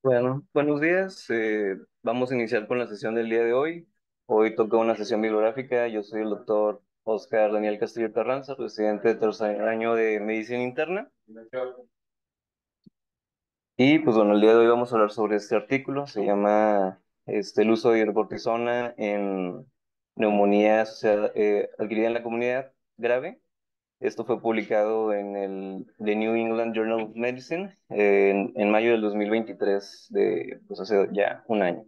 Bueno, buenos días. Vamos a iniciar con la sesión del día de hoy. Hoy toca una sesión bibliográfica. Yo soy el doctor Oscar Daniel Castillo Carranza, residente de tercer año de Medicina Interna. Y pues bueno, el día de hoy vamos a hablar sobre este artículo. Se llama el uso de hidrocortisona en neumonía adquirida en la comunidad grave. Esto fue publicado en el The New England Journal of Medicine en mayo del 2023, pues hace ya un año.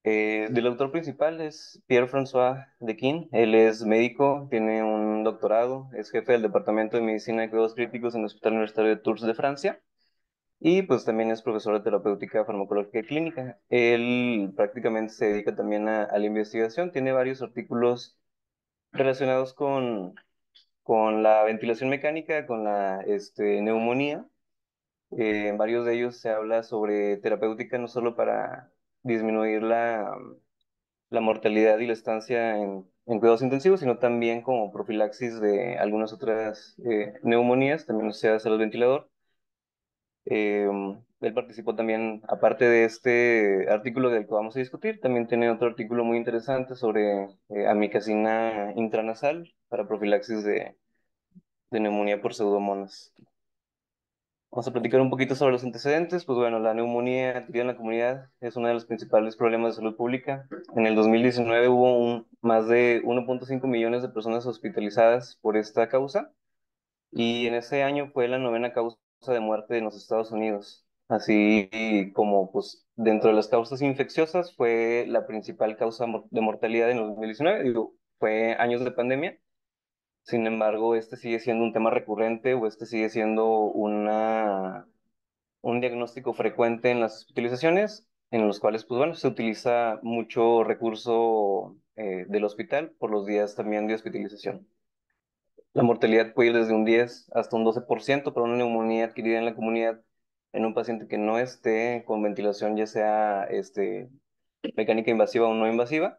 Del autor principal es Pierre-François Dequin. Él es médico, tiene un doctorado, es jefe del Departamento de Medicina de Cuidados Críticos en el Hospital Universitario de Tours de Francia y pues también es profesor de terapéutica farmacológica y clínica. Él prácticamente se dedica también a la investigación, tiene varios artículos relacionados con la ventilación mecánica, con la neumonía. En varios de ellos se habla sobre terapéutica no solo para disminuir la mortalidad y la estancia en cuidados intensivos, sino también como profilaxis de algunas otras neumonías, también se hace el ventilador. Eh, Él participó también, aparte de este artículo del que vamos a discutir, también tiene otro artículo muy interesante sobre amikacina intranasal para profilaxis de neumonía por pseudomonas. Vamos a platicar un poquito sobre los antecedentes. Pues bueno, la neumonía adquirida en la comunidad es uno de los principales problemas de salud pública. En el 2019 hubo más de 1.5 millones de personas hospitalizadas por esta causa y en ese año fue la novena causa de muerte en los Estados Unidos. Así como pues dentro de las causas infecciosas fue la principal causa de mortalidad en el 2019. Digo, fue años de pandemia. Sin embargo, este sigue siendo un tema recurrente o este sigue siendo un diagnóstico frecuente en las hospitalizaciones, en los cuales, pues bueno, se utiliza mucho recurso del hospital por los días también de hospitalización. La mortalidad puede ir desde un 10 hasta un 12% para una neumonía adquirida en la comunidad en un paciente que no esté con ventilación, ya sea mecánica invasiva o no invasiva.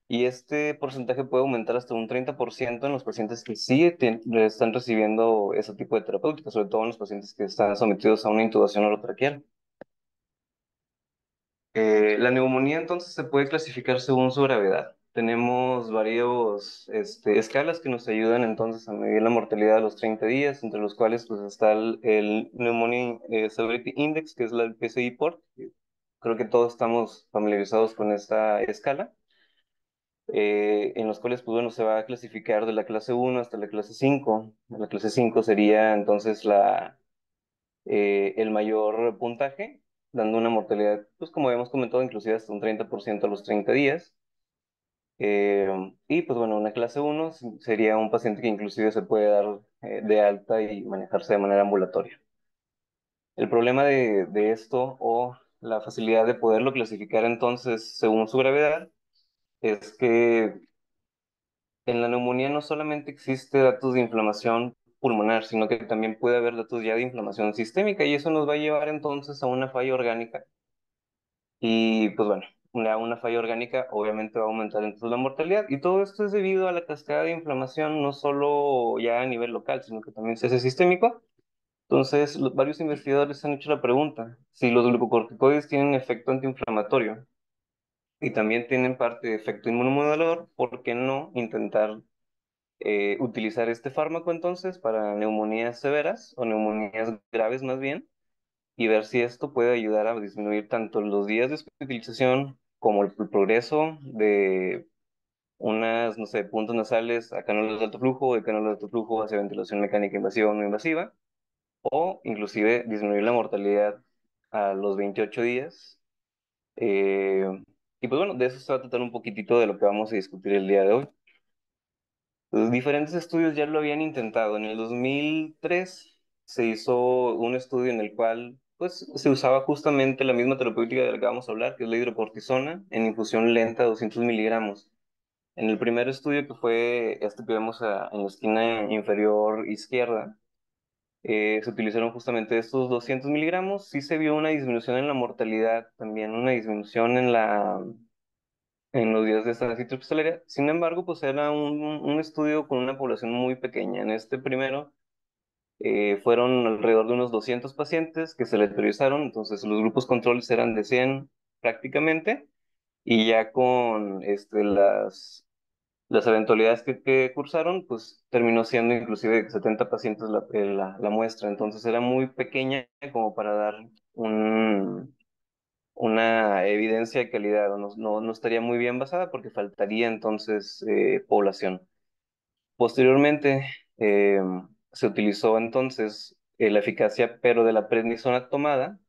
Y este porcentaje puede aumentar hasta un 30% en los pacientes que sí están recibiendo ese tipo de terapéutica, sobre todo en los pacientes que están sometidos a una intubación orotraqueal. La neumonía entonces se puede clasificar según su gravedad. Tenemos varios escalas que nos ayudan entonces a medir la mortalidad a los 30 días, entre los cuales pues, está el Pneumonia Severity Index, que es la PCI-PORT. Creo que todos estamos familiarizados con esta escala, en los cuales pues, bueno, se va a clasificar de la clase 1 hasta la clase 5. La clase 5 sería entonces el mayor puntaje, dando una mortalidad, pues como habíamos comentado, inclusive hasta un 30% a los 30 días. Y pues bueno, una clase uno sería un paciente que inclusive se puede dar de alta y manejarse de manera ambulatoria. El problema de esto o la facilidad de poderlo clasificar entonces según su gravedad es que en la neumonía no solamente existe datos de inflamación pulmonar, sino que también puede haber datos ya de inflamación sistémica y eso nos va a llevar entonces a una falla orgánica. Y pues bueno, una falla orgánica obviamente va a aumentar entonces la mortalidad. Y todo esto es debido a la cascada de inflamación, no solo ya a nivel local, sino que también se hace sistémico. Entonces, varios investigadores han hecho la pregunta, si los glucocorticoides tienen efecto antiinflamatorio y también tienen parte de efecto inmunomodulador, ¿por qué no intentar utilizar este fármaco entonces para neumonías severas o neumonías graves más bien? Y ver si esto puede ayudar a disminuir tanto los días de hospitalización como el progreso de unas, no sé, puntos nasales a cánulas de alto flujo, de cánulas de alto flujo hacia ventilación mecánica invasiva o no invasiva, o inclusive disminuir la mortalidad a los 28 días. Eh, y pues bueno, de eso se va a tratar un poquitito de lo que vamos a discutir el día de hoy. Los diferentes estudios ya lo habían intentado. En el 2003 se hizo un estudio en el cual pues, se usaba justamente la misma terapéutica de la que vamos a hablar, que es la hidrocortisona, en infusión lenta de 200 miligramos. En el primer estudio, que fue este que vemos en la esquina inferior izquierda, se utilizaron justamente estos 200 miligramos. Sí se vio una disminución en la mortalidad, también una disminución en los días de estancia intrahospitalaria. Sin embargo, pues era un estudio con una población muy pequeña. En este primero fueron alrededor de unos 200 pacientes que se le priorizaron, entonces los grupos controles eran de 100 prácticamente, y ya con las eventualidades que cursaron, pues terminó siendo inclusive 70 pacientes la muestra, entonces era muy pequeña como para dar una evidencia de calidad, no estaría muy bien basada porque faltaría entonces población. Posteriormente, eh, se utilizó entonces la eficacia, pero de la prednisona tomada,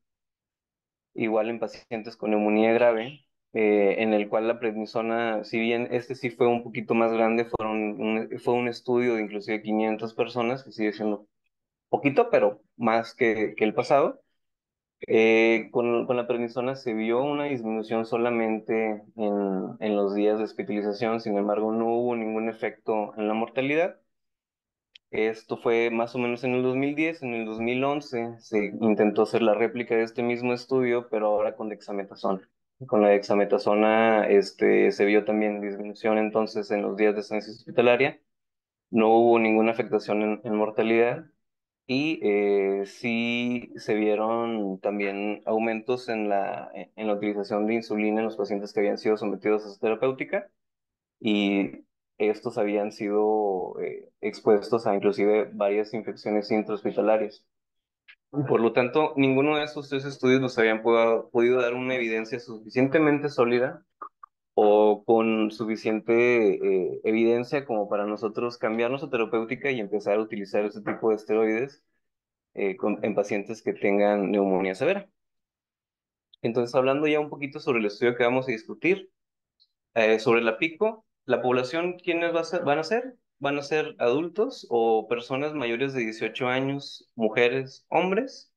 igual en pacientes con neumonía grave, en el cual la prednisona, si bien este sí fue un poquito más grande, fue un estudio de inclusive 500 personas, que sigue siendo poquito, pero más que el pasado. Con la prednisona se vio una disminución solamente en los días de hospitalización, sin embargo no hubo ningún efecto en la mortalidad. Esto fue más o menos en el 2010. En el 2011 se intentó hacer la réplica de este mismo estudio, pero ahora con dexametasona. Con la dexametasona se vio también disminución entonces en los días de estancia hospitalaria. No hubo ninguna afectación en mortalidad y sí se vieron también aumentos en la utilización de insulina en los pacientes que habían sido sometidos a esta terapéutica y estos habían sido expuestos a inclusive varias infecciones intrahospitalarias. Por lo tanto, ninguno de estos tres estudios nos habían podido dar una evidencia suficientemente sólida o con suficiente evidencia como para nosotros cambiar nuestra terapéutica y empezar a utilizar ese tipo de esteroides en pacientes que tengan neumonía severa. Entonces, hablando ya un poquito sobre el estudio que vamos a discutir, sobre la pico, la población, ¿quiénes van a ser? Van a ser adultos o personas mayores de 18 años, mujeres, hombres,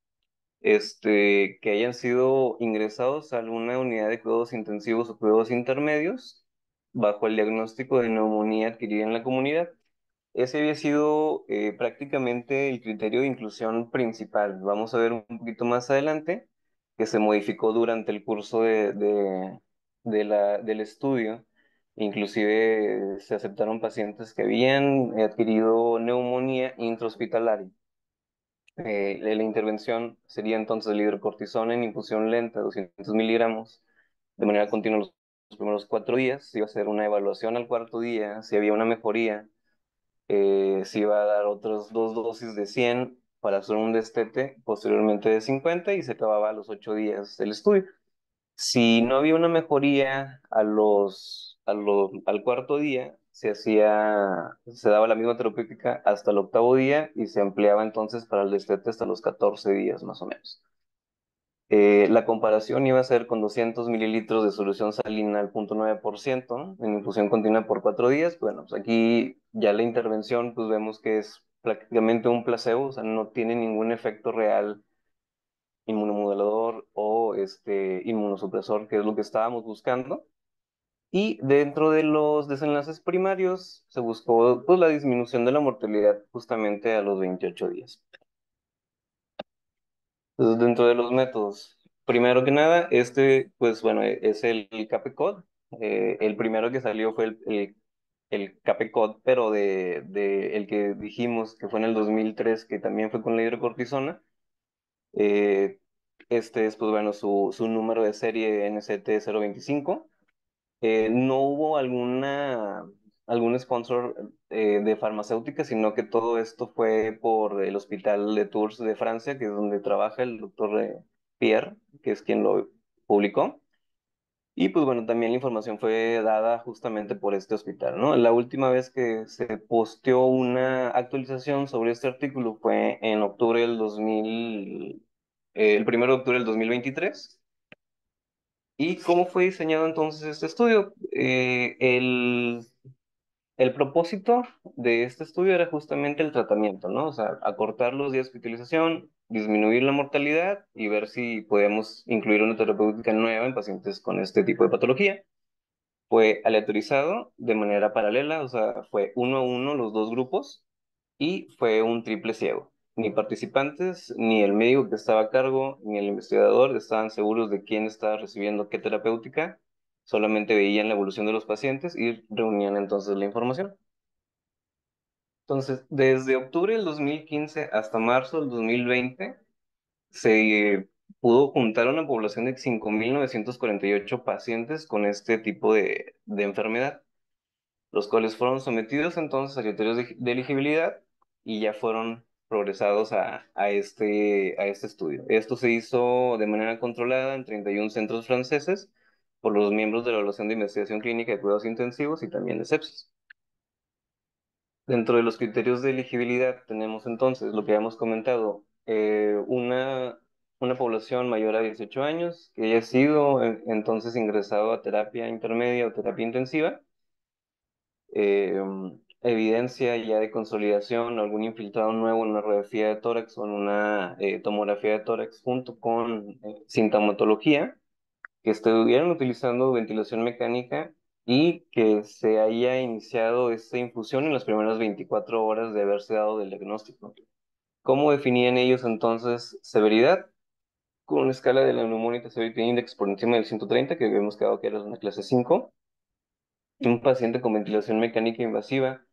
que hayan sido ingresados a alguna unidad de cuidados intensivos o cuidados intermedios bajo el diagnóstico de neumonía adquirida en la comunidad. Ese había sido prácticamente el criterio de inclusión principal. Vamos a ver un poquito más adelante que se modificó durante el curso del estudio. Inclusive se aceptaron pacientes que habían adquirido neumonía intrahospitalaria. La intervención sería entonces el hidrocortisona en infusión lenta, 200 miligramos, de manera continua los primeros 4 días. Se iba a hacer una evaluación al cuarto día, si había una mejoría se iba a dar otras 2 dosis de 100 para hacer un destete, posteriormente de 50 y se acababa a los 8 días del estudio. Si no había una mejoría al cuarto día, se daba la misma terapéutica hasta el octavo día y se ampliaba entonces para el destete hasta los 14 días más o menos. La comparación iba a ser con 200 mililitros de solución salina al 0,9% en infusión continua por 4 días. Bueno, pues aquí ya la intervención, pues vemos que es prácticamente un placebo, o sea, no tiene ningún efecto real inmunomodulador o inmunosupresor, que es lo que estábamos buscando. Y dentro de los desenlaces primarios se buscó pues, la disminución de la mortalidad justamente a los 28 días. Entonces, dentro de los métodos, primero que nada, pues bueno, es el CAPECOD. El primero que salió fue el CAPECOD, pero el que dijimos que fue en el 2003, que también fue con la hidrocortisona. Eh, este es, pues bueno, su número de serie NCT-025. No hubo algún sponsor de farmacéutica, sino que todo esto fue por el Hospital de Tours de Francia, que es donde trabaja el doctor Pierre, que es quien lo publicó. Y pues bueno, también la información fue dada justamente por este hospital, ¿no? La última vez que se posteó una actualización sobre este artículo fue en octubre del 2000, el 1 de octubre del 2023. ¿Y cómo fue diseñado entonces este estudio? El propósito de este estudio era justamente el tratamiento, ¿no? O sea, acortar los días de utilización, disminuir la mortalidad y ver si podemos incluir una terapéutica nueva en pacientes con este tipo de patología. Fue aleatorizado de manera paralela, o sea, fue 1 a 1 los dos grupos y fue un triple ciego. Ni participantes, ni el médico que estaba a cargo, ni el investigador estaban seguros de quién estaba recibiendo qué terapéutica. solamente veían la evolución de los pacientes y reunían entonces la información. Entonces, desde octubre del 2015 hasta marzo del 2020 se pudo juntar una población de 5.948 pacientes con este tipo de enfermedad, los cuales fueron sometidos entonces a criterios de elegibilidad y ya fueron progresados a este estudio. Esto se hizo de manera controlada en 31 centros franceses por los miembros de la Evaluación de Investigación Clínica de Cuidados Intensivos y también de sepsis. Dentro de los criterios de elegibilidad tenemos entonces lo que hemos comentado, una población mayor a 18 años que haya sido entonces ingresado a terapia intermedia o terapia intensiva, eh, evidencia ya de consolidación, algún infiltrado nuevo en una radiografía de tórax o en una tomografía de tórax junto con sintomatología, que estuvieran utilizando ventilación mecánica y que se haya iniciado esta infusión en las primeras 24 horas de haberse dado del diagnóstico. ¿Cómo definían ellos entonces severidad? Con una escala de la Pneumonic Severity Index por encima del 130, que habíamos quedado que era una clase 5, un paciente con ventilación mecánica invasiva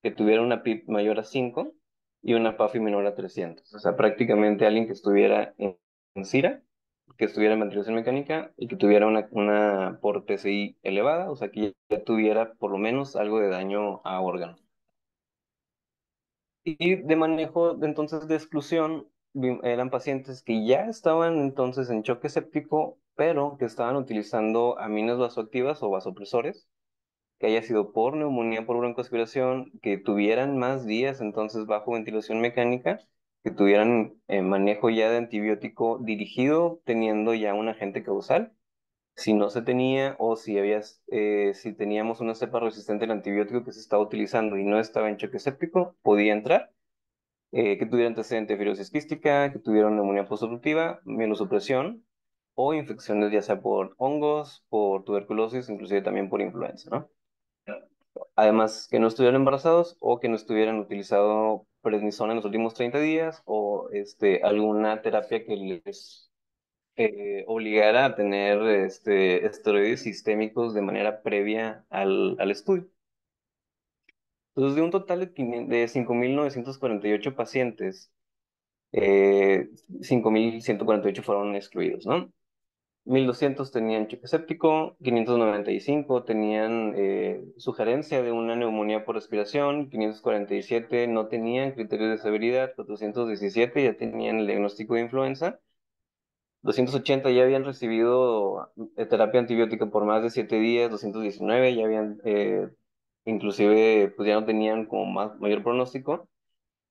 que tuviera una PIP mayor a 5 y una PAFI menor a 300. O sea, prácticamente alguien que estuviera en SIRA, que estuviera en ventilación mecánica y que tuviera una por PCI elevada, o sea, que ya tuviera por lo menos algo de daño a órgano. Y de manejo entonces de exclusión eran pacientes que ya estaban entonces en choque séptico, pero que estaban utilizando aminas vasoactivas o vasopresores, que haya sido por neumonía, por broncoaspiración, que tuvieran más días entonces bajo ventilación mecánica, que tuvieran manejo ya de antibiótico dirigido, teniendo ya un agente causal. Si no se tenía o si teníamos una cepa resistente al antibiótico que se estaba utilizando y no estaba en choque séptico, podía entrar. Que tuviera antecedente de fibrosis quística, que tuviera neumonía postoperativa, mielosupresión o infecciones ya sea por hongos, por tuberculosis, inclusive también por influenza, ¿no? Además, que no estuvieran embarazados o que no estuvieran utilizado prednisona en los últimos 30 días o alguna terapia que les obligara a tener esteroides sistémicos de manera previa al estudio. Entonces, de un total de 5.948 pacientes, 5.148 fueron excluidos, ¿no? 1.200 tenían choque séptico, 595 tenían sugerencia de una neumonía por respiración, 547 no tenían criterios de severidad, 417 ya tenían el diagnóstico de influenza, 280 ya habían recibido terapia antibiótica por más de 7 días, 219 ya habían, inclusive, pues ya no tenían como mayor pronóstico.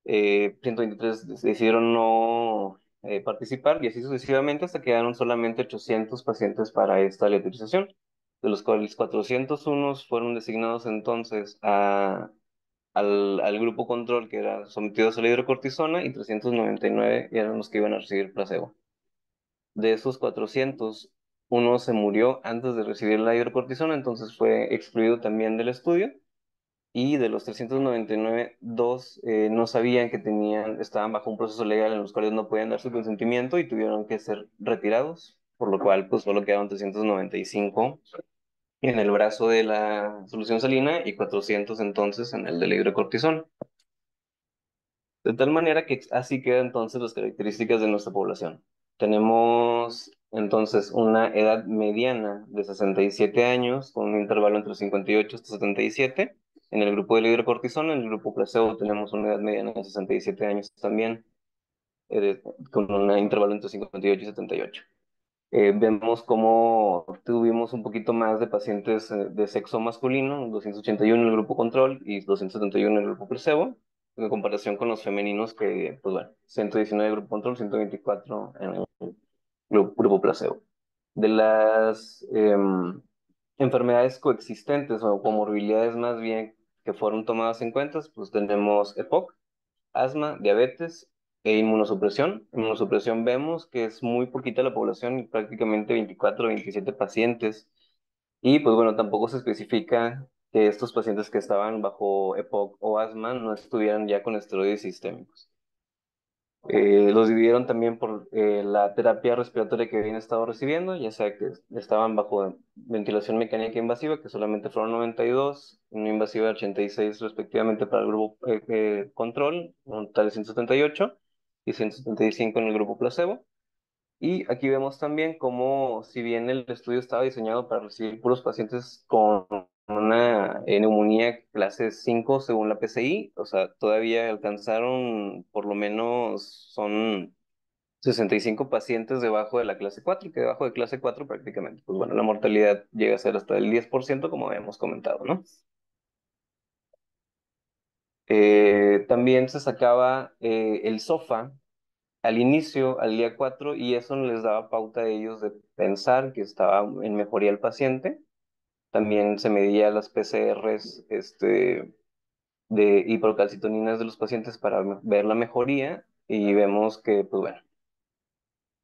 123 decidieron no participar y así sucesivamente hasta quedaron solamente 800 pacientes para esta aleatorización, de los cuales 401 fueron designados entonces al grupo control que era sometidos a la hidrocortisona y 399 eran los que iban a recibir placebo. De esos 400, uno se murió antes de recibir la hidrocortisona, entonces fue excluido también del estudio y de los 399, dos no sabían que estaban bajo un proceso legal en los cuales no podían dar su consentimiento y tuvieron que ser retirados, por lo cual pues solo quedaron 395 en el brazo de la solución salina y 400 entonces en el de la hidrocortisona. De tal manera que así quedan entonces las características de nuestra población. Tenemos entonces una edad mediana de 67 años, con un intervalo entre 58 hasta 77. En el grupo de la hidrocortisona, en el grupo placebo tenemos una edad mediana de 67 años también, con un intervalo entre 58 y 78. Vemos cómo tuvimos un poquito más de pacientes de sexo masculino, 281 en el grupo control y 271 en el grupo placebo, en comparación con los femeninos que, pues bueno, 119 en el grupo control, 124 en el grupo placebo. De las enfermedades coexistentes o comorbilidades más bien que fueron tomadas en cuenta, pues tenemos EPOC, asma, diabetes e inmunosupresión. Inmunosupresión vemos que es muy poquita la población, prácticamente 24 o 27 pacientes. Y pues bueno, tampoco se especifica que estos pacientes que estaban bajo EPOC o asma no estuvieran ya con esteroides sistémicos. Los dividieron también por la terapia respiratoria que habían estado recibiendo, ya sea que estaban bajo ventilación mecánica invasiva, que solamente fueron 92, no invasiva 86 respectivamente para el grupo control, un total de 178 y 175 en el grupo placebo. Y aquí vemos también cómo, si bien el estudio estaba diseñado para recibir puros pacientes con una neumonía clase 5 según la PCI, o sea, todavía alcanzaron por lo menos son 65 pacientes debajo de la clase 4 que debajo de clase 4 prácticamente, pues bueno, la mortalidad llega a ser hasta el 10% como habíamos comentado, ¿no? También se sacaba el SOFA al inicio, al día 4 y eso no les daba pauta a ellos de pensar que estaba en mejoría el paciente. También se medía las PCRs de hipercalcitoninas de los pacientes para ver la mejoría y vemos que, pues bueno,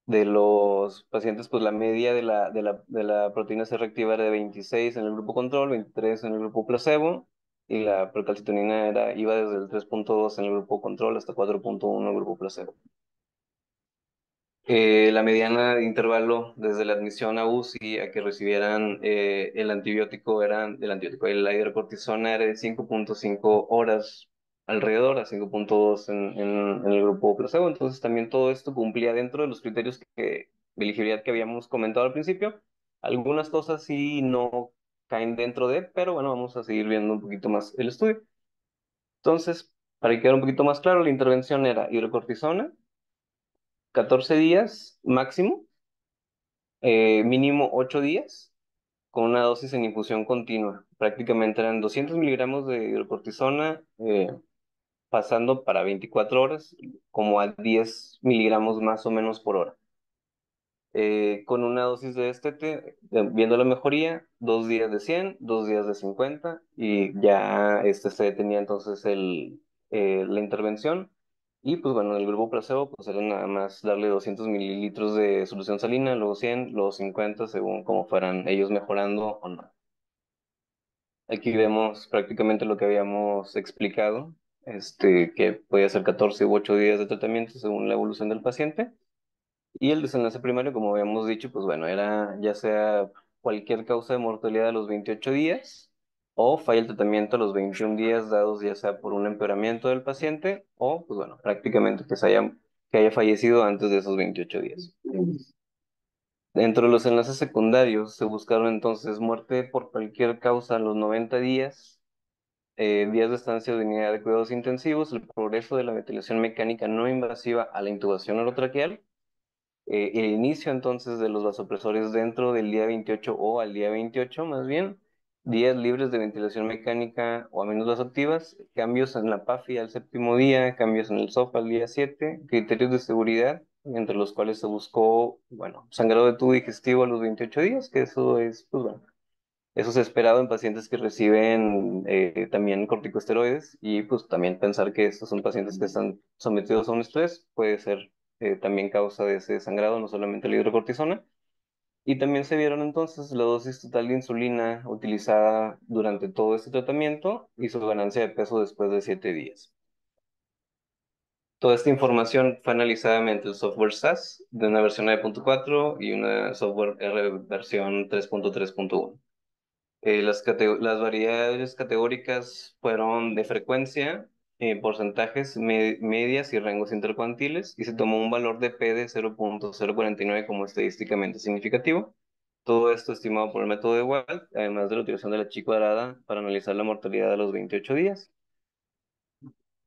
de los pacientes, pues la media de la proteína C reactiva era de 26 en el grupo control, 23 en el grupo placebo, y la procalcitonina iba desde el 3.2 en el grupo control hasta 4.1 en el grupo placebo. La mediana de intervalo desde la admisión a UCI a que recibieran la hidrocortisona era de 5.5 horas alrededor, a 5.2 en el grupo placebo. Entonces también todo esto cumplía dentro de los criterios de elegibilidad que habíamos comentado al principio. Algunas cosas sí no caen dentro de, pero bueno, vamos a seguir viendo un poquito más el estudio. Entonces, para que quede un poquito más claro, la intervención era hidrocortisona, 14 días máximo, mínimo 8 días con una dosis en infusión continua. Prácticamente eran 200 miligramos de hidrocortisona, pasando para 24 horas, como a 10 miligramos más o menos por hora. Con una dosis de viendo la mejoría, 2 días de 100, 2 días de 50, y ya se detenía entonces la intervención. Y pues bueno, en el grupo placebo, pues era nada más darle 200 mililitros de solución salina, luego 100, luego 50, según cómo fueran ellos mejorando o no. Aquí vemos prácticamente lo que habíamos explicado, que podía ser 14 u 8 días de tratamiento según la evolución del paciente. Y el desenlace primario, como habíamos dicho, pues bueno, era ya sea cualquier causa de mortalidad a los 28 días o falla el tratamiento a los 21 días dados ya sea por un empeoramiento del paciente o, pues bueno, prácticamente que haya fallecido antes de esos 28 días. Dentro de los enlaces secundarios se buscaron entonces muerte por cualquier causa a los 90 días, días de estancia de unidad de cuidados intensivos, el progreso de la ventilación mecánica no invasiva a la intubación orotraqueal, el inicio entonces de los vasopresores dentro del día 28 o al día 28 más bien, días libres de ventilación mecánica o a menos vasoactivas, cambios en la PAFI al séptimo día, cambios en el SOFA al día 7, criterios de seguridad, entre los cuales se buscó, bueno, sangrado de tubo digestivo a los 28 días, que eso es, pues bueno, eso es esperado en pacientes que reciben también corticosteroides y pues también pensar que estos son pacientes que están sometidos a un estrés puede ser también causa de ese sangrado, no solamente la hidrocortisona. Y también se vieron entonces la dosis total de insulina utilizada durante todo este tratamiento y su ganancia de peso después de 7 días. Toda esta información fue analizada mediante el software SAS de una versión 9.4 y una software R versión 3.3.1. Las variables categóricas fueron de frecuencia, porcentajes, medias y rangos intercuantiles, y se tomó un valor de P de 0.049 como estadísticamente significativo. Todo esto estimado por el método de Wald, además de la utilización de la chi cuadrada para analizar la mortalidad a los 28 días.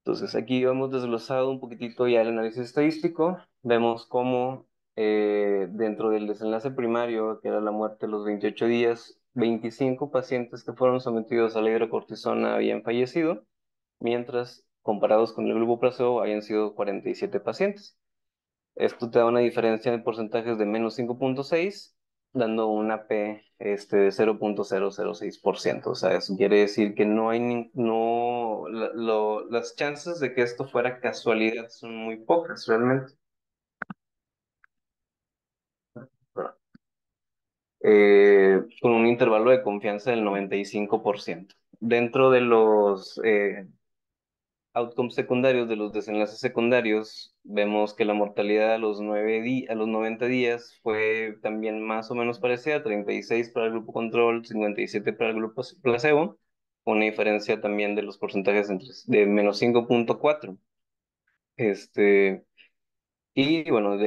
Entonces aquí hemos desglosado un poquitito ya el análisis estadístico. Vemos cómo dentro del desenlace primario, que era la muerte a los 28 días, 25 pacientes que fueron sometidos a la hidrocortisona habían fallecido, mientras comparados con el grupo placebo habían sido 47 pacientes. Esto te da una diferencia en porcentajes de menos 5.6, dando una P de 0.006%. O sea, eso quiere decir que no hay no, las chances de que esto fuera casualidad son muy pocas realmente. Con un intervalo de confianza del 95%. Dentro de los outcomes secundarios de los desenlaces secundarios, vemos que la mortalidad a los, a los 90 días fue también más o menos parecida, 36 para el grupo control, 57 para el grupo placebo, con una diferencia también de los porcentajes de menos 5,4. Este, y bueno,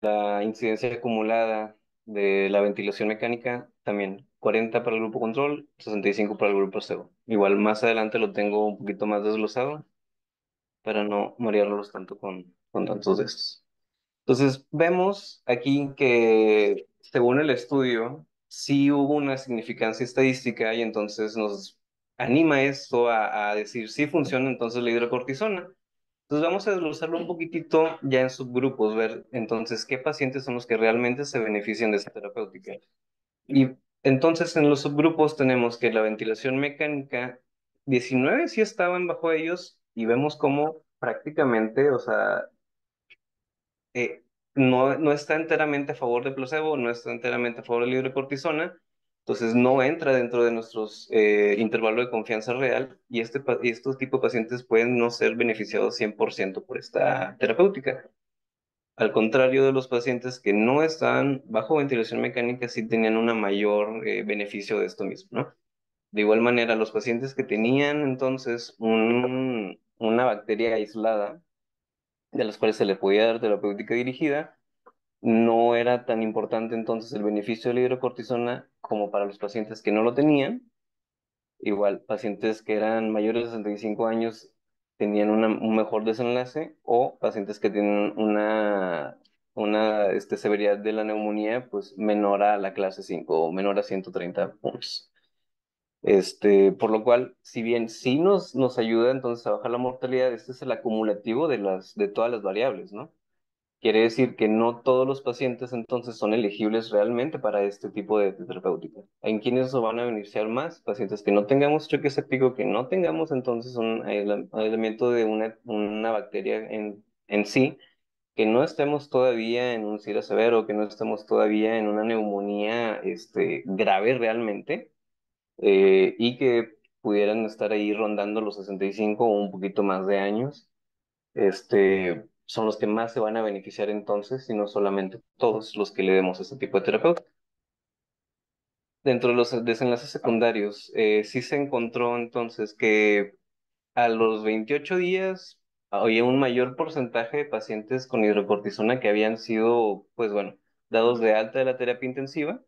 la incidencia acumulada de la ventilación mecánica, también 40 para el grupo control, 65 para el grupo placebo. Igual más adelante lo tengo un poquito más desglosado para no marearlos tanto con tantos de estos. Entonces, vemos aquí que según el estudio, sí hubo una significancia estadística y entonces nos anima esto a decir si funciona entonces la hidrocortisona. Entonces vamos a desglosarlo un poquitito ya en subgrupos, ver entonces qué pacientes son los que realmente se benefician de esta terapéutica. Y entonces en los subgrupos tenemos que la ventilación mecánica, 19 sí estaban bajo ellos y vemos cómo prácticamente, o sea, eh, no está enteramente a favor de placebo, no está enteramente a favor de la hidrocortisona, entonces no entra dentro de nuestros intervalos de confianza real y estos tipos de pacientes pueden no ser beneficiados 100% por esta terapéutica. Al contrario de los pacientes que no estaban bajo ventilación mecánica, sí tenían un mayor beneficio de esto mismo, ¿no? De igual manera, los pacientes que tenían entonces una bacteria aislada, de las cuales se le podía dar terapéutica dirigida, no era tan importante entonces el beneficio de la hidrocortisona como para los pacientes que no lo tenían. Igual, pacientes que eran mayores de 65 años tenían un mejor desenlace o pacientes que tienen una severidad de la neumonía pues menor a la clase 5 o menor a 130 puntos. Por lo cual, si bien sí nos ayuda entonces a bajar la mortalidad, este es el acumulativo de todas las variables, ¿no? Quiere decir que no todos los pacientes entonces son elegibles realmente para este tipo de terapéutica. ¿En quiénes lo van a beneficiar más? Pacientes que no tengamos choque séptico, que no tengamos entonces un aislamiento de una bacteria en sí, que no estemos todavía en un SIDA severo, que no estemos todavía en una neumonía grave realmente, y que pudieran estar ahí rondando los 65 o un poquito más de años, son los que más se van a beneficiar entonces, y no solamente todos los que le demos este tipo de terapeuta. Dentro de los desenlaces secundarios, sí se encontró entonces que a los 28 días había un mayor porcentaje de pacientes con hidrocortisona que habían sido, pues bueno, dados de alta de la terapia intensiva,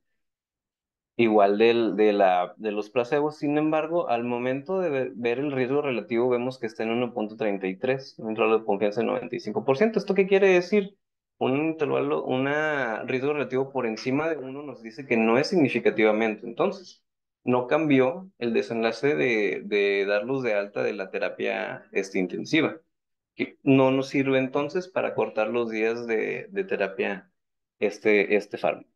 igual de los placebos. Sin embargo, al momento de ver el riesgo relativo, vemos que está en 1,33, un intervalo de confianza de 95%. ¿Esto qué quiere decir? Un riesgo relativo por encima de uno nos dice que no es significativamente. Entonces, no cambió el desenlace de darlos de alta de la terapia intensiva, que no nos sirve entonces para cortar los días de terapia fármaco.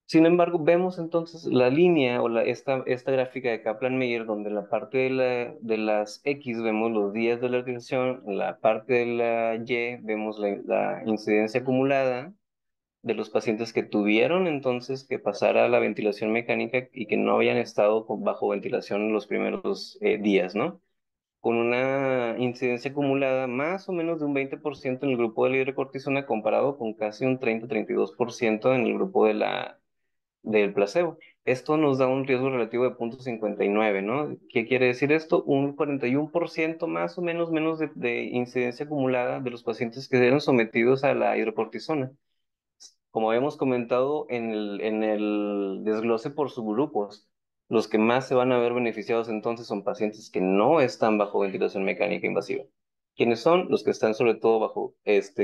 Sin embargo, vemos entonces la línea o esta gráfica de Kaplan-Meier, donde en la parte de las X vemos los días de la utilización, en la parte de la Y vemos la incidencia acumulada de los pacientes que tuvieron entonces que pasar a la ventilación mecánica y que no habían estado bajo ventilación en los primeros días, ¿no? Con una incidencia acumulada más o menos de un 20% en el grupo de la hidrocortisona comparado con casi un 30-32% en el grupo del placebo. Esto nos da un riesgo relativo de 0,59, ¿no? ¿Qué quiere decir esto? Un 41% más o menos de incidencia acumulada de los pacientes que eran sometidos a la hidrocortisona. Como habíamos comentado en el desglose por subgrupos, los que más se van a ver beneficiados entonces son pacientes que no están bajo ventilación mecánica invasiva. ¿Quiénes son? Los que están sobre todo bajo,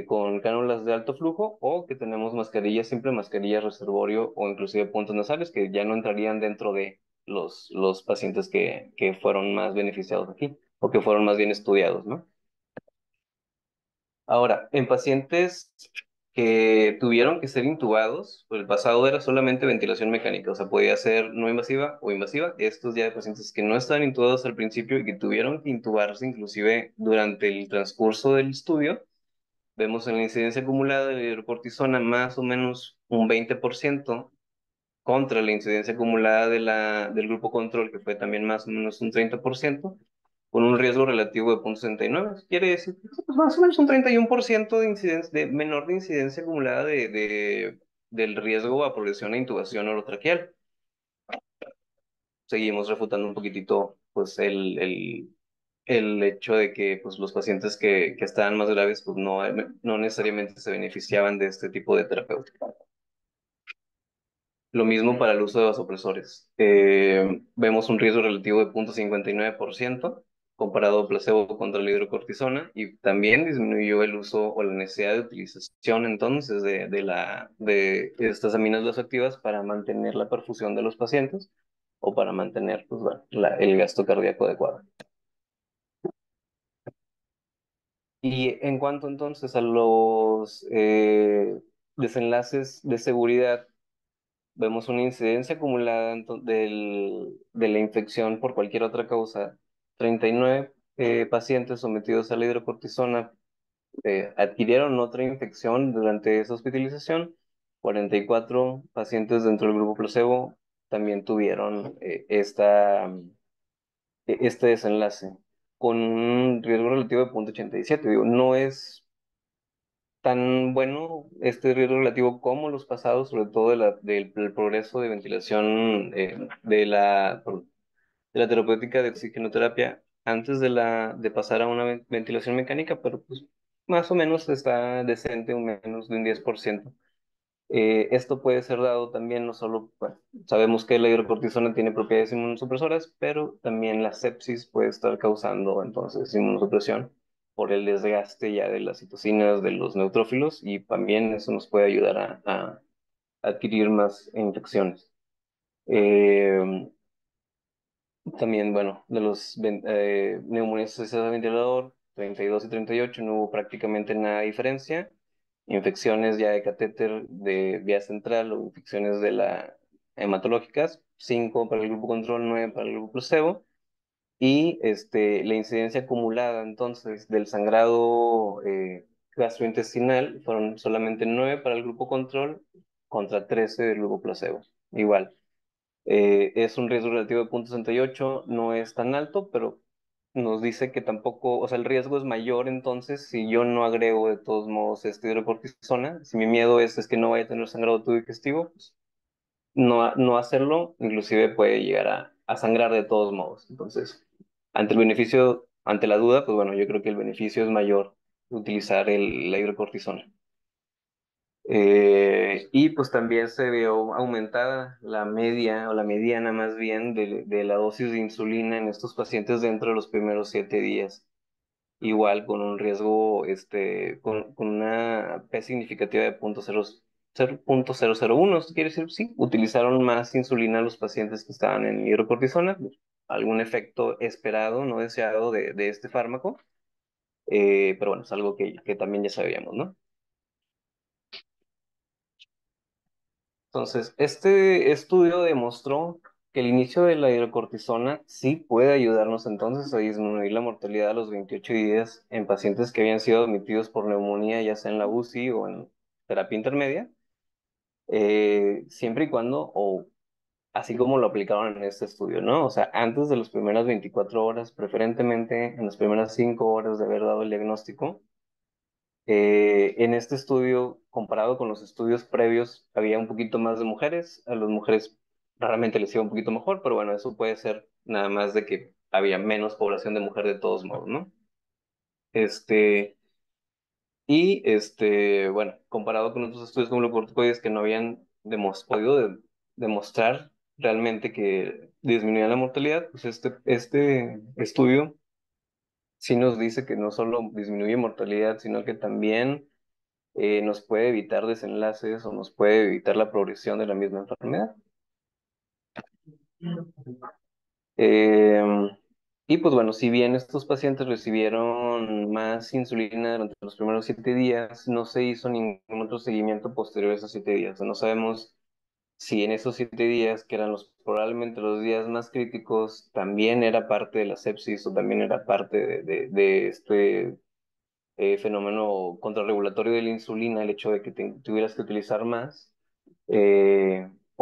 con cánulas de alto flujo o que tenemos mascarillas, simple mascarillas reservorio o inclusive puntos nasales que ya no entrarían dentro de los pacientes que fueron más beneficiados aquí o que fueron más bien estudiados, ¿no? Ahora, en pacientes que tuvieron que ser intubados, pues el pasado era solamente ventilación mecánica, o sea, podía ser no invasiva o invasiva. Estos ya de pacientes que no estaban intubados al principio y que tuvieron que intubarse inclusive durante el transcurso del estudio, vemos en la incidencia acumulada de hidrocortisona más o menos un 20%, contra la incidencia acumulada del grupo control, que fue también más o menos un 30%, con un riesgo relativo de 0,69. Quiere decir pues, más o menos un 31% de incidencia, menor de incidencia acumulada del riesgo a progresión e intubación orotraqueal. Seguimos refutando un poquitito pues el hecho de que pues, los pacientes que estaban más graves pues, no necesariamente se beneficiaban de este tipo de terapéutica. Lo mismo para el uso de vasopresores. Vemos un riesgo relativo de 0,59% comparado a placebo contra la hidrocortisona y también disminuyó el uso o la necesidad de utilización entonces de estas aminas vasoactivas para mantener la perfusión de los pacientes o para mantener pues, bueno, el gasto cardíaco adecuado. Y en cuanto entonces a los desenlaces de seguridad, vemos una incidencia acumulada de la infección por cualquier otra causa. 39 pacientes sometidos a la hidrocortisona adquirieron otra infección durante esa hospitalización. 44 pacientes dentro del grupo placebo también tuvieron este desenlace con un riesgo relativo de 0,87. Digo, no es tan bueno este riesgo relativo como los pasados, sobre todo del progreso de ventilación de la terapéutica de oxigenoterapia antes de pasar a una ventilación mecánica, pero pues más o menos está decente, un menos de un 10%. Esto puede ser dado también, no solo, bueno, sabemos que la hidrocortisona tiene propiedades inmunosupresoras, pero también la sepsis puede estar causando entonces inmunosupresión por el desgaste ya de las citocinas de los neutrófilos y también eso nos puede ayudar a adquirir más infecciones. Eh, También, bueno, de los neumonías asociadas al ventilador, 32 y 38 no hubo prácticamente nada de diferencia. Infecciones ya de catéter de vía central o infecciones de la hematológicas, 5 para el grupo control, 9 para el grupo placebo. Y la incidencia acumulada entonces del sangrado gastrointestinal fueron solamente 9 para el grupo control contra 13 del grupo placebo. Igual. Es un riesgo relativo de 0,68, no es tan alto, pero nos dice que tampoco, o sea, el riesgo es mayor entonces si yo no agrego de todos modos esta hidrocortisona. Si mi miedo es que no vaya a tener sangrado tubo digestivo, pues no hacerlo, inclusive puede llegar a sangrar de todos modos. Entonces, ante el beneficio, ante la duda, pues bueno, yo creo que el beneficio es mayor de utilizar la hidrocortisona. Y pues también se vio aumentada la media o la mediana más bien de la dosis de insulina en estos pacientes dentro de los primeros 7 días. Igual con un riesgo, con una P significativa de 0,001. Esto quiere decir, sí, utilizaron más insulina los pacientes que estaban en hidrocortisona, algún efecto esperado, no deseado de este fármaco, pero bueno, es algo que también ya sabíamos, ¿no? Entonces, este estudio demostró que el inicio de la hidrocortisona sí puede ayudarnos entonces a disminuir la mortalidad a los 28 días en pacientes que habían sido admitidos por neumonía, ya sea en la UCI o en terapia intermedia, siempre y cuando, o así como lo aplicaron en este estudio, ¿no? O sea, antes de las primeras 24 horas, preferentemente en las primeras 5 horas de haber dado el diagnóstico. En este estudio, comparado con los estudios previos, había un poquito más de mujeres. A las mujeres raramente les iba un poquito mejor, pero bueno, eso puede ser nada más de que había menos población de mujer de todos modos, ¿no? Este, bueno, comparado con otros estudios como los corticoides que no habían podido demostrar realmente que disminuían la mortalidad, pues este estudio sí nos dice que no solo disminuye mortalidad, sino que también nos puede evitar desenlaces o nos puede evitar la progresión de la misma enfermedad. Eh, y pues bueno, si bien estos pacientes recibieron más insulina durante los primeros 7 días, no se hizo ningún otro seguimiento posterior a esos 7 días. O sea, no sabemos si en esos 7 días, que eran probablemente los días más críticos, también era parte de la sepsis o también era parte de este fenómeno contrarregulatorio de la insulina, el hecho de que tuvieras que utilizar más,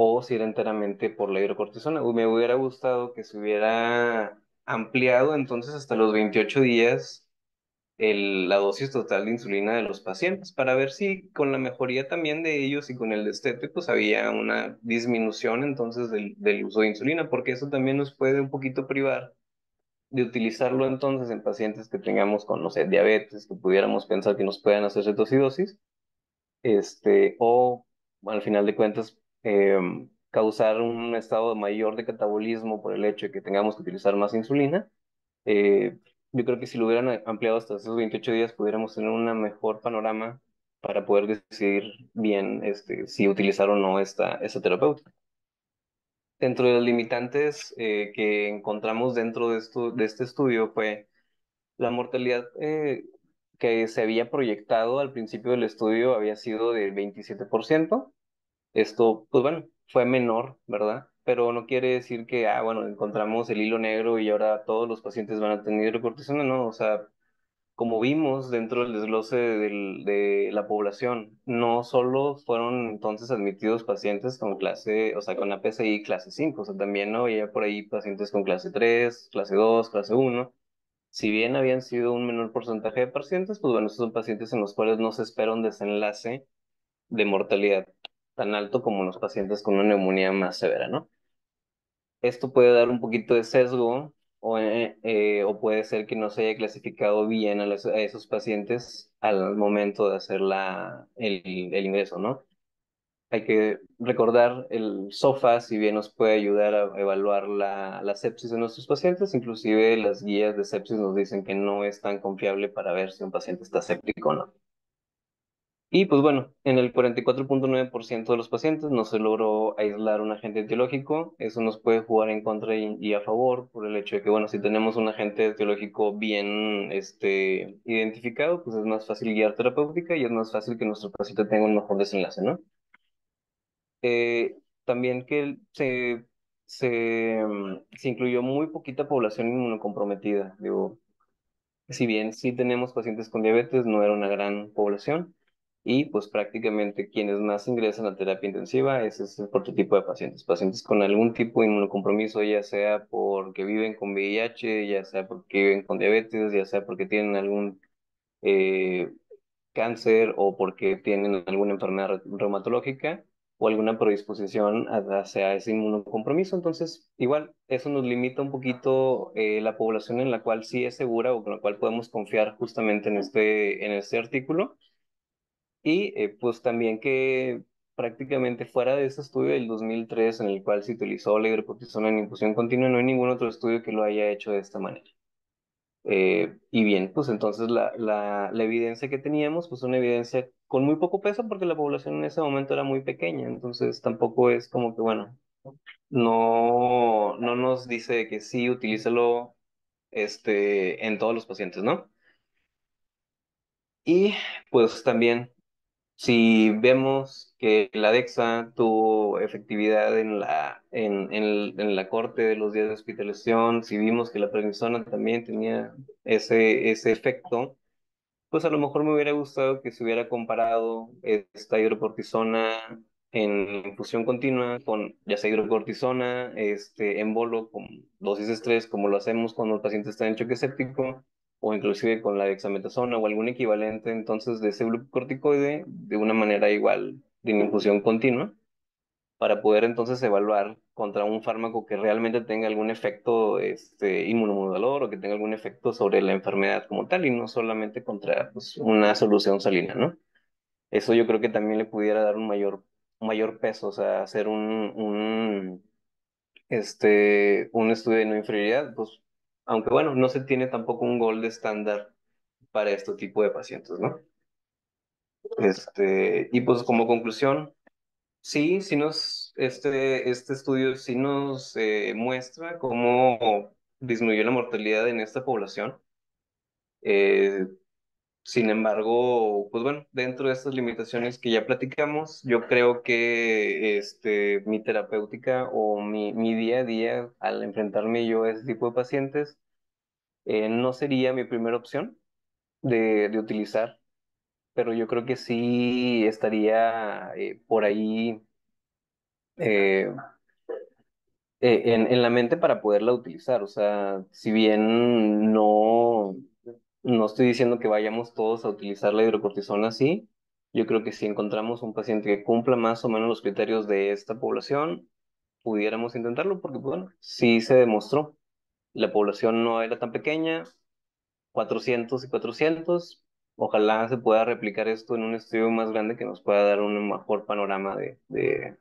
o si era enteramente por la hidrocortisona. Me hubiera gustado que se hubiera ampliado entonces hasta los 28 días la dosis total de insulina de los pacientes para ver si con la mejoría también de ellos y con el destete pues había una disminución entonces del uso de insulina, porque eso también nos puede un poquito privar de utilizarlo entonces en pacientes que tengamos con, no sé, diabetes, que pudiéramos pensar que nos puedan hacer cetocidosis, o al final de cuentas causar un estado mayor de catabolismo por el hecho de que tengamos que utilizar más insulina. eh, yo creo que si lo hubieran ampliado hasta esos 28 días, pudiéramos tener un mejor panorama para poder decidir bien si utilizar o no esta terapéutica. Dentro de los limitantes que encontramos dentro de este estudio fue la mortalidad que se había proyectado al principio del estudio había sido de 27%. Esto, pues bueno, fue menor, ¿verdad? Pero no quiere decir que, bueno, encontramos el hilo negro y ahora todos los pacientes van a tener hidrocortisona, no, o sea, como vimos dentro del desglose de la población, no solo fueron entonces admitidos pacientes con clase, o sea, con APCI clase 5, o sea, también no había por ahí pacientes con clase 3, clase 2, clase 1. Si bien habían sido un menor porcentaje de pacientes, pues bueno, estos son pacientes en los cuales no se espera un desenlace de mortalidad tan alto como los pacientes con una neumonía más severa, ¿no? Esto puede dar un poquito de sesgo o puede ser que no se haya clasificado bien a esos pacientes al momento de hacer el ingreso, ¿no? Hay que recordar el SOFA, si bien nos puede ayudar a evaluar la sepsis de nuestros pacientes, inclusive las guías de sepsis nos dicen que no es tan confiable para ver si un paciente está séptico o no. Y pues bueno, en el 44.9% de los pacientes no se logró aislar un agente etiológico. Eso nos puede jugar en contra y a favor por el hecho de que, bueno, si tenemos un agente etiológico bien identificado, pues es más fácil guiar terapéutica y es más fácil que nuestro paciente tenga un mejor desenlace, ¿no? También que se incluyó muy poquita población inmunocomprometida. Digo, si bien sí tenemos pacientes con diabetes, no era una gran población. Y pues prácticamente quienes más ingresan a terapia intensiva es ese prototipo de pacientes. Pacientes con algún tipo de inmunocompromiso, ya sea porque viven con VIH, ya sea porque viven con diabetes, ya sea porque tienen algún eh, cáncer o porque tienen alguna enfermedad reumatológica o alguna predisposición hacia ese inmunocompromiso. Entonces, igual, eso nos limita un poquito la población en la cual sí es segura o con la cual podemos confiar justamente en este artículo. Y pues también que prácticamente fuera de ese estudio del 2003 en el cual se utilizó la hidrocortisona en infusión continua, no hay ningún otro estudio que lo haya hecho de esta manera. Y bien, pues entonces la evidencia que teníamos, pues una evidencia con muy poco peso porque la población en ese momento era muy pequeña, entonces tampoco es como que, bueno, no nos dice que sí, utilízalo en todos los pacientes, ¿no? Y pues también, si vemos que la Dexa tuvo efectividad en la corte de los días de hospitalización, si vimos que la prednisona también tenía ese efecto, pues a lo mejor me hubiera gustado que se hubiera comparado esta hidrocortisona en infusión continua con ya sea hidrocortisona, en bolo con dosis de estrés, como lo hacemos cuando el paciente está en choque séptico, o inclusive con la dexametasona o algún equivalente entonces de ese glucocorticoide de una manera igual de infusión continua, para poder entonces evaluar contra un fármaco que realmente tenga algún efecto inmunomodulador o que tenga algún efecto sobre la enfermedad como tal y no solamente contra pues, una solución salina, ¿no? Eso yo creo que también le pudiera dar un mayor peso, o sea, hacer un estudio de no inferioridad, pues, aunque bueno, no se tiene tampoco un gol de estándar para este tipo de pacientes, ¿no? Y pues como conclusión, sí, este estudio sí nos muestra cómo disminuyó la mortalidad en esta población. Eh, Sin embargo, pues bueno, dentro de estas limitaciones que ya platicamos, yo creo que mi terapéutica o mi día a día al enfrentarme yo a ese tipo de pacientes no sería mi primera opción de utilizar, pero yo creo que sí estaría por ahí eh, en la mente para poderla utilizar. O sea, si bien no estoy diciendo que vayamos todos a utilizar la hidrocortisona así, yo creo que si encontramos un paciente que cumpla más o menos los criterios de esta población, pudiéramos intentarlo, porque bueno, sí se demostró. La población no era tan pequeña, 400 y 400. Ojalá se pueda replicar esto en un estudio más grande que nos pueda dar un mejor panorama de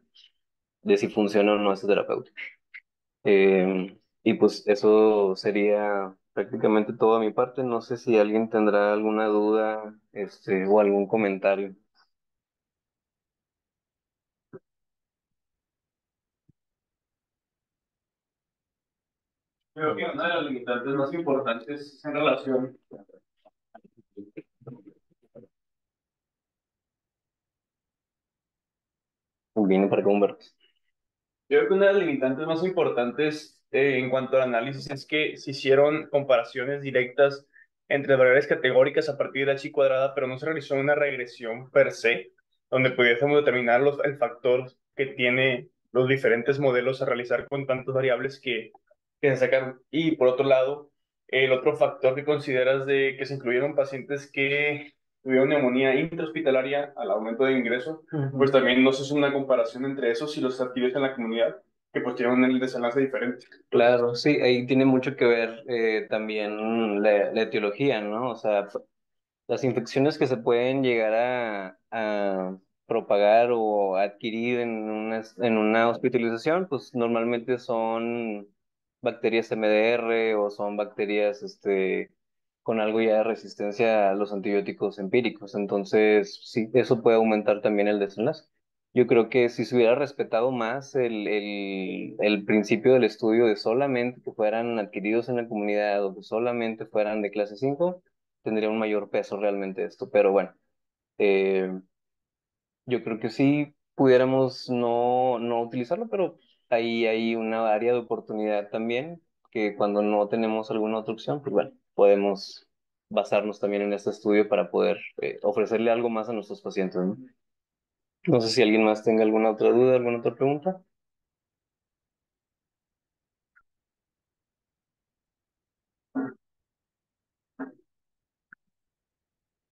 si funciona o no este terapeuta. Y pues eso sería prácticamente todo de mi parte. No sé si alguien tendrá alguna duda, o algún comentario. Creo que una de las limitantes más importantes en relación. Vine para acá, Humberto. Creo que una de las limitantes más importantes en cuanto al análisis es que se hicieron comparaciones directas entre variables categóricas a partir de H cuadrada, pero no se realizó una regresión per se, donde pudiésemos determinar el factor que tiene los diferentes modelos a realizar con tantas variables que se sacaron. Y por otro lado, el otro factor que consideras de que se incluyeron pacientes que tuvieron neumonía intrahospitalaria al aumento de ingreso, pues también no se hace una comparación entre esos y los activos en la comunidad, que pues tienen el desenlace diferente. Claro, sí, ahí tiene mucho que ver también la etiología, ¿no? O sea, las infecciones que se pueden llegar a propagar o adquirir en una hospitalización, pues normalmente son bacterias MDR o son bacterias con algo ya de resistencia a los antibióticos empíricos. Entonces, sí, eso puede aumentar también el desenlace. Yo creo que si se hubiera respetado más el principio del estudio de solamente que fueran adquiridos en la comunidad o que solamente fueran de clase 5, tendría un mayor peso realmente esto. Pero bueno, eh, yo creo que sí pudiéramos no utilizarlo, pero ahí hay una área de oportunidad también, que cuando no tenemos alguna otra opción, pues bueno, podemos basarnos también en este estudio para poder ofrecerle algo más a nuestros pacientes, ¿no? No sé si alguien más tenga alguna otra duda, alguna otra pregunta.